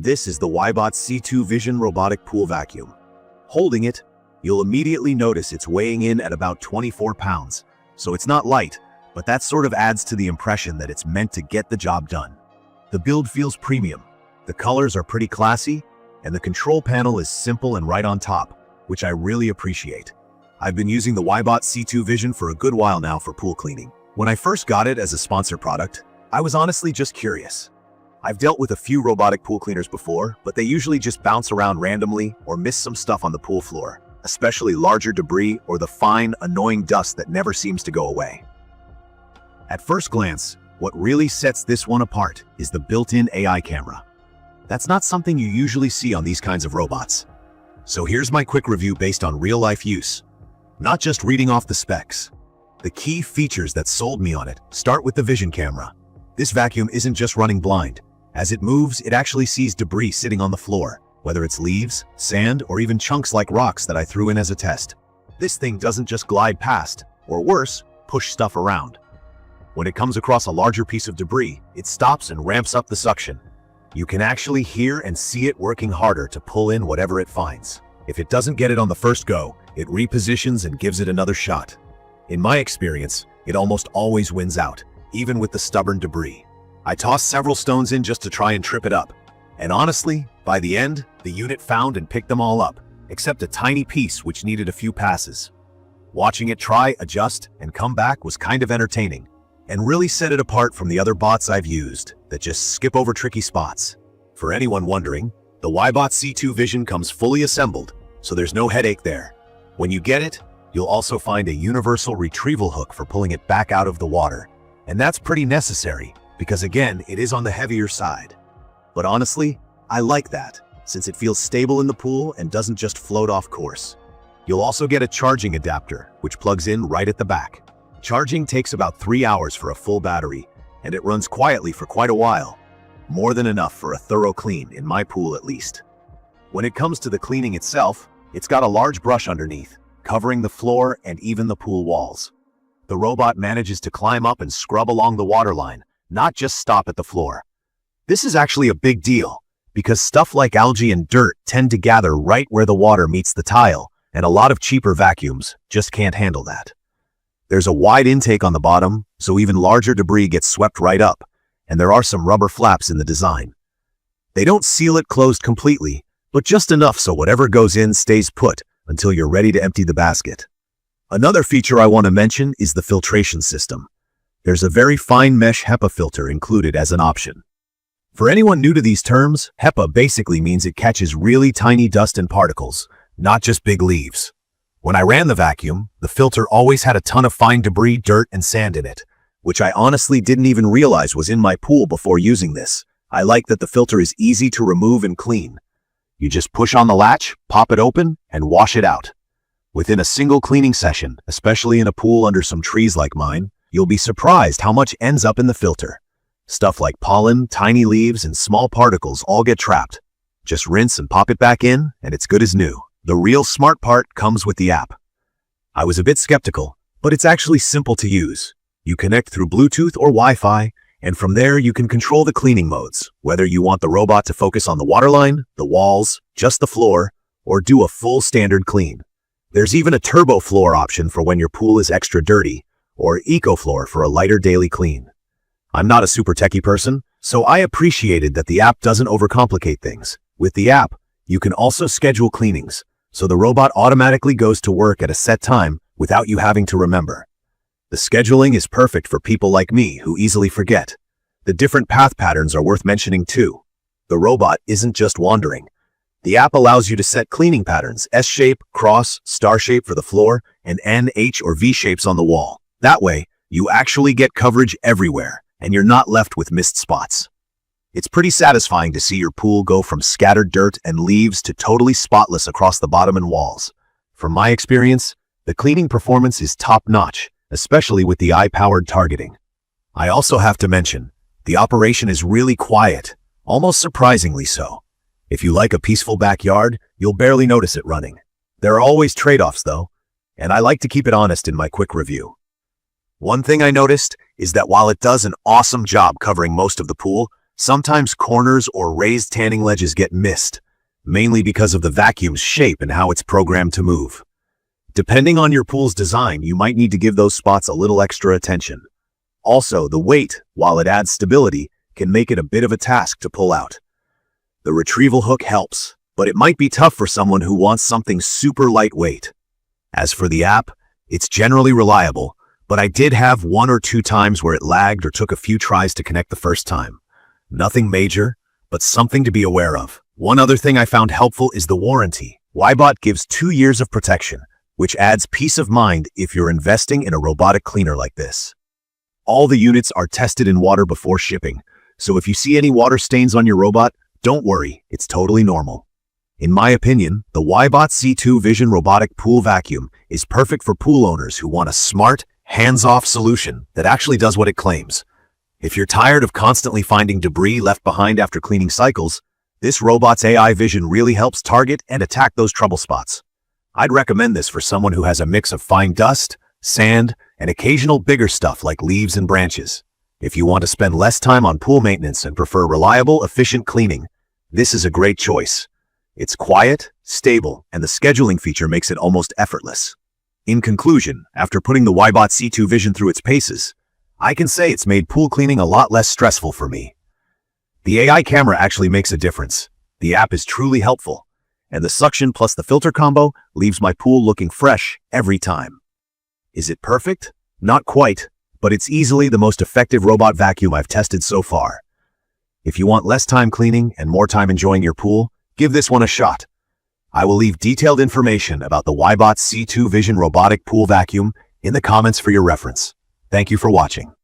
This is the WYBOT C2 Vision Robotic Pool Vacuum. Holding it, you'll immediately notice it's weighing in at about 24 pounds. So it's not light, but that sort of adds to the impression that it's meant to get the job done. The build feels premium. The colors are pretty classy, and the control panel is simple and right on top, which I really appreciate. I've been using the WYBOT C2 Vision for a good while now for pool cleaning. When I first got it as a sponsor product, I was honestly just curious. I've dealt with a few robotic pool cleaners before, but they usually just bounce around randomly or miss some stuff on the pool floor, especially larger debris or the fine, annoying dust that never seems to go away. At first glance, what really sets this one apart is the built-in AI camera. That's not something you usually see on these kinds of robots. So here's my quick review based on real-life use. Not just reading off the specs. The key features that sold me on it start with the vision camera. This vacuum isn't just running blind. As it moves, it actually sees debris sitting on the floor, whether it's leaves, sand, or even chunks like rocks that I threw in as a test. This thing doesn't just glide past, or worse, push stuff around. When it comes across a larger piece of debris, it stops and ramps up the suction. You can actually hear and see it working harder to pull in whatever it finds. If it doesn't get it on the first go, it repositions and gives it another shot. In my experience, it almost always wins out, even with the stubborn debris. I tossed several stones in just to try and trip it up. And honestly, by the end, the unit found and picked them all up, except a tiny piece which needed a few passes. Watching it try, adjust, and come back was kind of entertaining, and really set it apart from the other bots I've used that just skip over tricky spots. For anyone wondering, the WYBOT C2 Vision comes fully assembled, so there's no headache there. When you get it, you'll also find a universal retrieval hook for pulling it back out of the water. And that's pretty necessary, because again, it is on the heavier side. But honestly, I like that, since it feels stable in the pool and doesn't just float off course. You'll also get a charging adapter, which plugs in right at the back. Charging takes about 3 hours for a full battery, and it runs quietly for quite a while. More than enough for a thorough clean, in my pool at least. When it comes to the cleaning itself, it's got a large brush underneath, covering the floor and even the pool walls. The robot manages to climb up and scrub along the waterline, not just stop at the floor. This is actually a big deal, because stuff like algae and dirt tend to gather right where the water meets the tile, and a lot of cheaper vacuums just can't handle that. There's a wide intake on the bottom, so even larger debris gets swept right up, and there are some rubber flaps in the design. They don't seal it closed completely, but just enough so whatever goes in stays put until you're ready to empty the basket. Another feature I want to mention is the filtration system. There's a very fine mesh HEPA filter included as an option. For anyone new to these terms, HEPA basically means it catches really tiny dust and particles, not just big leaves. When I ran the vacuum, the filter always had a ton of fine debris, dirt, and sand in it, which I honestly didn't even realize was in my pool before using this. I like that the filter is easy to remove and clean. You just push on the latch, pop it open, and wash it out. Within a single cleaning session, especially in a pool under some trees like mine, you'll be surprised how much ends up in the filter. Stuff like pollen, tiny leaves, and small particles all get trapped. Just rinse and pop it back in, and it's good as new. The real smart part comes with the app. I was a bit skeptical, but it's actually simple to use. You connect through Bluetooth or Wi-Fi, and from there you can control the cleaning modes, whether you want the robot to focus on the waterline, the walls, just the floor, or do a full standard clean. There's even a turbo floor option for when your pool is extra dirty, or eco floor for a lighter daily clean. I'm not a super techie person, so I appreciated that the app doesn't overcomplicate things. With the app, you can also schedule cleanings, so the robot automatically goes to work at a set time without you having to remember. The scheduling is perfect for people like me who easily forget. The different path patterns are worth mentioning too. The robot isn't just wandering. The app allows you to set cleaning patterns, S-shape, cross, star shape for the floor, and N, H, or V shapes on the wall. That way, you actually get coverage everywhere, and you're not left with missed spots. It's pretty satisfying to see your pool go from scattered dirt and leaves to totally spotless across the bottom and walls. From my experience, the cleaning performance is top-notch, especially with the eye-powered targeting. I also have to mention, the operation is really quiet, almost surprisingly so. If you like a peaceful backyard, you'll barely notice it running. There are always trade-offs though, and I like to keep it honest in my quick review. One thing I noticed is that while it does an awesome job covering most of the pool, Sometimes corners or raised tanning ledges get missed, mainly because of the vacuum's shape and how it's programmed to move. Depending on your pool's design, you might need to give those spots a little extra attention. Also, the weight, while it adds stability, can make it a bit of a task to pull out. The retrieval hook helps, but it might be tough for someone who wants something super lightweight. As for the app, it's generally reliable, but I did have 1 or 2 times where it lagged or took a few tries to connect the first time. Nothing major, but something to be aware of. One other thing I found helpful is the warranty. WYBOT gives 2 years of protection, which adds peace of mind if you're investing in a robotic cleaner like this. All the units are tested in water before shipping, so if you see any water stains on your robot, don't worry, it's totally normal. In my opinion, the WYBOT C2 Vision Robotic Pool Vacuum is perfect for pool owners who want a smart, hands-off solution that actually does what it claims. If you're tired of constantly finding debris left behind after cleaning cycles, this robot's AI vision really helps target and attack those trouble spots. I'd recommend this for someone who has a mix of fine dust, sand, and occasional bigger stuff like leaves and branches. If you want to spend less time on pool maintenance and prefer reliable, efficient cleaning, this is a great choice. It's quiet, stable, and the scheduling feature makes it almost effortless. In conclusion, after putting the WYBOT C2 Vision through its paces, I can say it's made pool cleaning a lot less stressful for me. The AI camera actually makes a difference. The app is truly helpful, and the suction plus the filter combo leaves my pool looking fresh every time. Is it perfect? Not quite, but it's easily the most effective robot vacuum I've tested so far. If you want less time cleaning and more time enjoying your pool, give this one a shot. I will leave detailed information about the WYBOT C2 Vision Robotic Pool Vacuum in the comments for your reference. Thank you for watching.